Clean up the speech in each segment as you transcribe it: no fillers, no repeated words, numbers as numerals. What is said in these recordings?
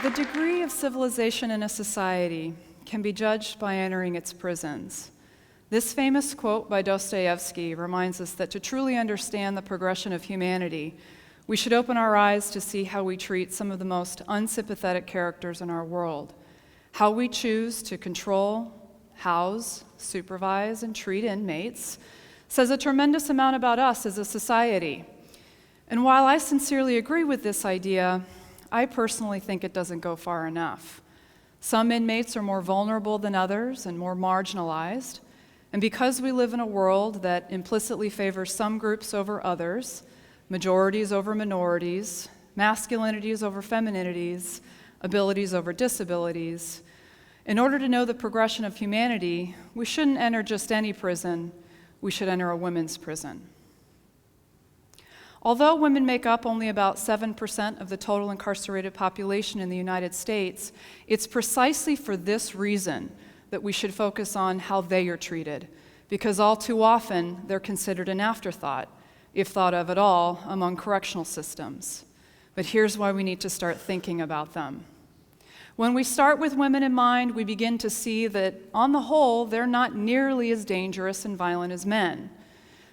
The degree of civilization in a society can be judged by entering its prisons. This famous quote by Dostoevsky reminds us that to truly understand the progression of humanity, we should open our eyes to see how we treat some of the most unsympathetic characters in our world. How we choose to control, house, supervise, and treat inmates says a tremendous amount about us as a society. And while I sincerely agree with this idea, I personally think it doesn't go far enough. Some inmates are more vulnerable than others and more marginalized. And because we live in a world that implicitly favors some groups over others, majorities over minorities, masculinities over femininities, abilities over disabilities, in order to know the progression of humanity, we shouldn't enter just any prison, we should enter a women's prison. Although women make up only about 7% of the total incarcerated population in the United States, it's precisely for this reason that we should focus on how they are treated, because all too often they're considered an afterthought, if thought of at all, among correctional systems. But here's why we need to start thinking about them. When we start with women in mind, we begin to see that, on the whole, they're not nearly as dangerous and violent as men.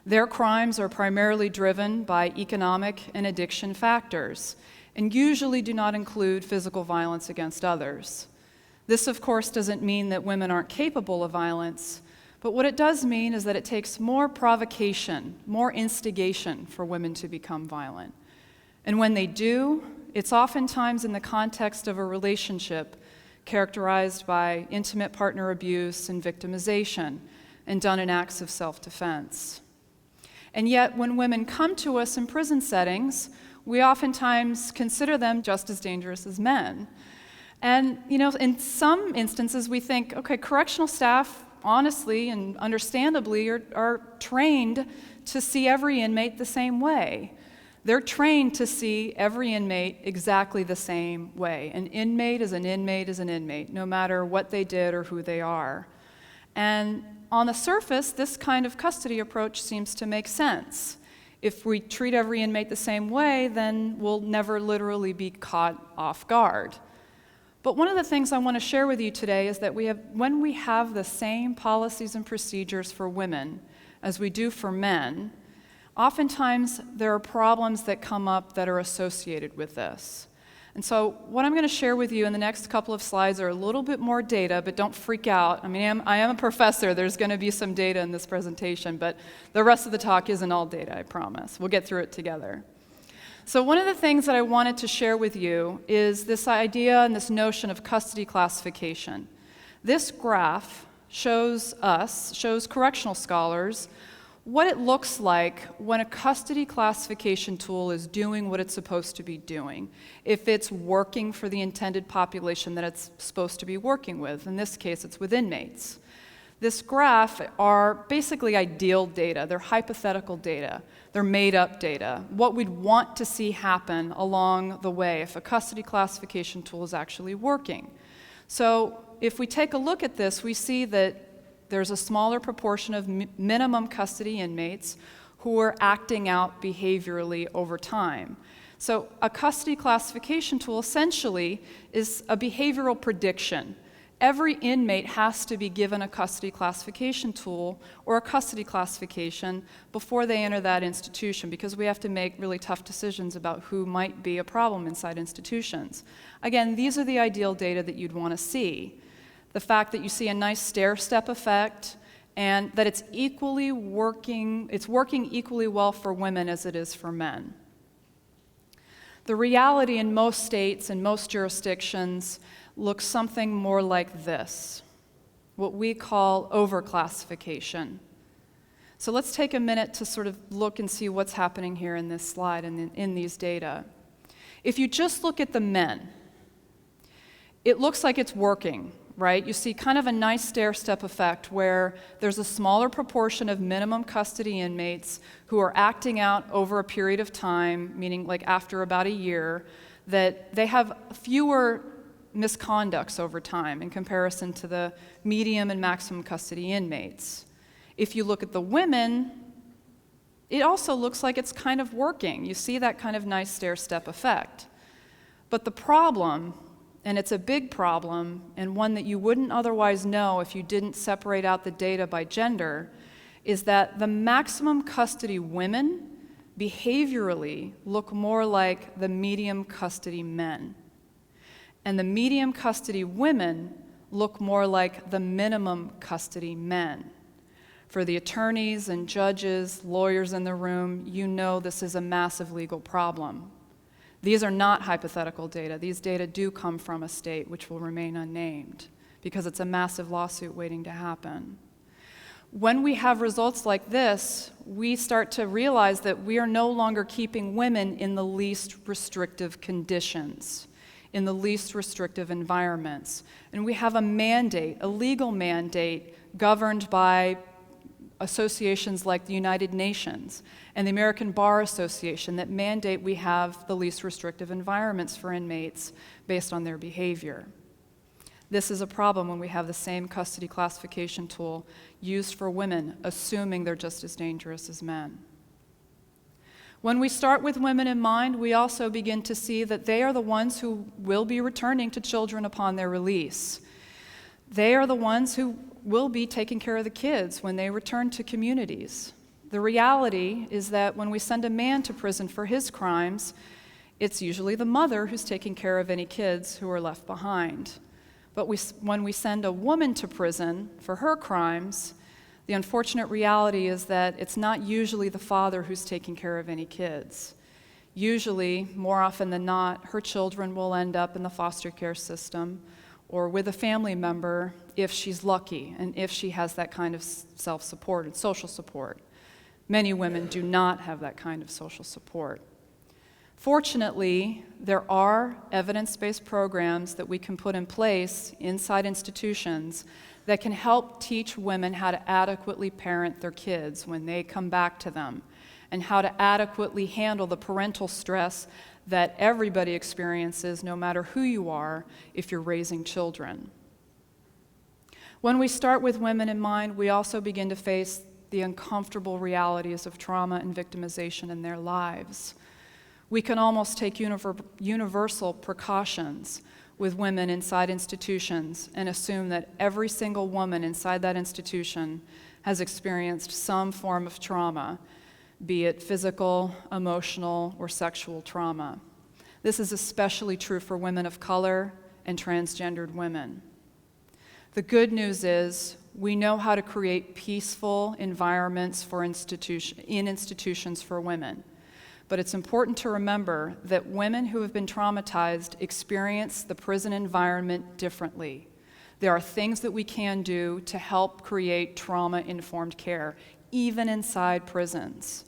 Their crimes are primarily driven by economic and addiction factors, and usually do not include physical violence against others. This, of course, doesn't mean that women aren't capable of violence, but what it does mean is that it takes more provocation, more instigation for women to become violent. And when they do, it's oftentimes in the context of a relationship characterized by intimate partner abuse and victimization, and done in acts of self-defense. And yet, when women come to us in prison settings, we oftentimes consider them just as dangerous as men. And, in some instances, we think, okay, correctional staff, honestly and understandably, are trained to see every inmate the same way. They're trained to see every inmate exactly the same way. An inmate is an inmate is an inmate, no matter what they did or who they are. And on the surface, this kind of custody approach seems to make sense. If we treat every inmate the same way, then we'll never literally be caught off guard. But one of the things I want to share with you today is that when we have the same policies and procedures for women as we do for men, oftentimes there are problems that come up that are associated with this. And so what I'm going to share with you in the next couple of slides are a little bit more data, but don't freak out. I am a professor. There's going to be some data in this presentation, but the rest of the talk isn't all data, I promise. We'll get through it together. So one of the things that I wanted to share with you is this idea and this notion of custody classification. This graph shows correctional scholars what it looks like when a custody classification tool is doing what it's supposed to be doing, if it's working for the intended population that it's supposed to be working with. In this case, it's with inmates. This graph are basically ideal data. They're hypothetical data. They're made-up data, what we'd want to see happen along the way if a custody classification tool is actually working. So if we take a look at this, we see that there's a smaller proportion of minimum custody inmates who are acting out behaviorally over time. So a custody classification tool essentially is a behavioral prediction. Every inmate has to be given a custody classification tool or a custody classification before they enter that institution, because we have to make really tough decisions about who might be a problem inside institutions. Again, these are the ideal data that you'd want to see. The fact that you see a nice stair-step effect, and that it's working equally well for women as it is for men. The reality in most states and most jurisdictions looks something more like this, what we call overclassification. So let's take a minute to sort of look and see what's happening here in this slide and in these data. If you just look at the men, it looks like it's working, right? You see kind of a nice stair-step effect where there's a smaller proportion of minimum custody inmates who are acting out over a period of time, meaning like after about a year, that they have fewer misconducts over time in comparison to the medium and maximum custody inmates. If you look at the women, it also looks like it's kind of working. You see that kind of nice stair-step effect. But the problem and it's a big problem, and one that you wouldn't otherwise know if you didn't separate out the data by gender, is that the maximum custody women behaviorally look more like the medium custody men. And the medium custody women look more like the minimum custody men. For the attorneys and judges, lawyers in the room, you know this is a massive legal problem. These are not hypothetical data. These data do come from a state which will remain unnamed because it's a massive lawsuit waiting to happen. When we have results like this, we start to realize that we are no longer keeping women in the least restrictive conditions, in the least restrictive environments. And we have a mandate, a legal mandate, governed by associations like the United Nations and the American Bar Association that mandate we have the least restrictive environments for inmates based on their behavior. This is a problem when we have the same custody classification tool used for women, assuming they're just as dangerous as men. When we start with women in mind, we also begin to see that they are the ones who will be returning to children upon their release. They are the ones who will be taking care of the kids when they return to communities. The reality is that when we send a man to prison for his crimes, it's usually the mother who's taking care of any kids who are left behind. But when we send a woman to prison for her crimes, the unfortunate reality is that it's not usually the father who's taking care of any kids. Usually, more often than not, her children will end up in the foster care system or with a family member if she's lucky and if she has that kind of self-support and social support. Many women do not have that kind of social support. Fortunately, there are evidence-based programs that we can put in place inside institutions that can help teach women how to adequately parent their kids when they come back to them, and how to adequately handle the parental stress that everybody experiences, no matter who you are, if you're raising children. When we start with women in mind, we also begin to face the uncomfortable realities of trauma and victimization in their lives. We can almost take universal precautions with women inside institutions and assume that every single woman inside that institution has experienced some form of trauma, be it physical, emotional, or sexual trauma. This is especially true for women of color and transgendered women. The good news is we know how to create peaceful environments for in institutions for women. But it's important to remember that women who have been traumatized experience the prison environment differently. There are things that we can do to help create trauma-informed care, even inside prisons.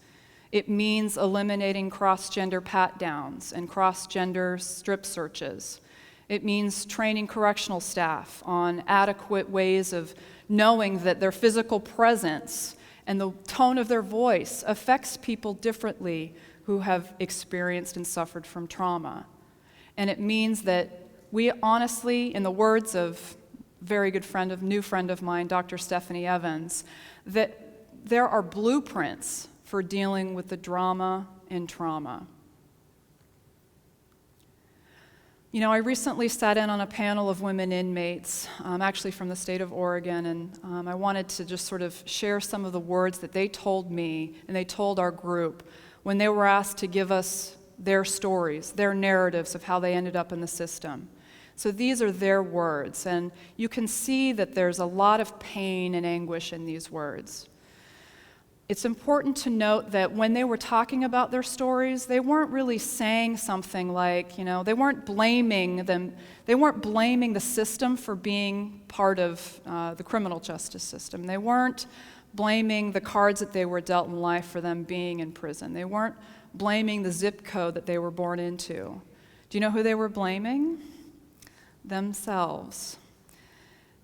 It means eliminating cross-gender pat-downs and cross-gender strip searches. It means training correctional staff on adequate ways of knowing that their physical presence and the tone of their voice affects people differently who have experienced and suffered from trauma. And it means that we honestly, in the words of a very good new friend of mine, Dr. Stephanie Evans, that there are blueprints for dealing with the drama and trauma. You know, I recently sat in on a panel of women inmates, actually from the state of Oregon, and I wanted to just sort of share some of the words that they told me and they told our group when they were asked to give us their stories, their narratives of how they ended up in the system. So these are their words, and you can see that there's a lot of pain and anguish in these words. It's important to note that when they were talking about their stories, they weren't really saying something like, they weren't blaming the system for being part of the criminal justice system. They weren't blaming the cards that they were dealt in life for them being in prison. They weren't blaming the zip code that they were born into. Do you know who they were blaming? Themselves.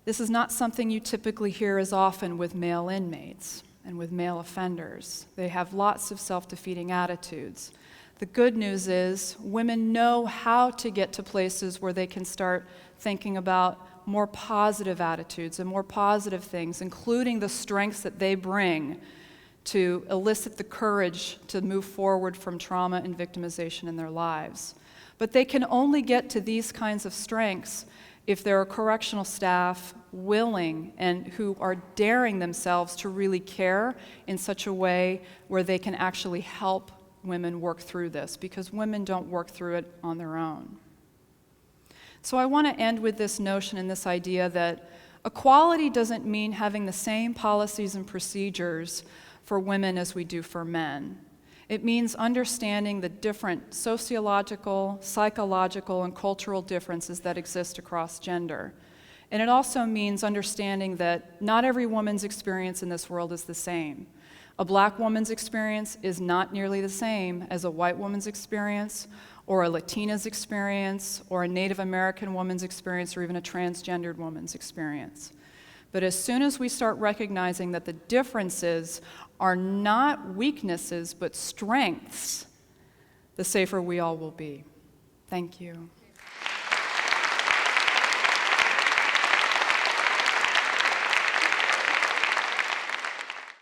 This is not something you typically hear as often with male inmates and with male offenders. They have lots of self-defeating attitudes. The good news is women know how to get to places where they can start thinking about more positive attitudes and more positive things, including the strengths that they bring to elicit the courage to move forward from trauma and victimization in their lives. But they can only get to these kinds of strengths if there are correctional staff willing and who are daring themselves to really care in such a way where they can actually help women work through this, because women don't work through it on their own. So I want to end with this notion and this idea that equality doesn't mean having the same policies and procedures for women as we do for men. It means understanding the different sociological, psychological, and cultural differences that exist across gender. And it also means understanding that not every woman's experience in this world is the same. A black woman's experience is not nearly the same as a white woman's experience, or a Latina's experience, or a Native American woman's experience, or even a transgendered woman's experience. But as soon as we start recognizing that the differences are not weaknesses but strengths, the safer we all will be. Thank you.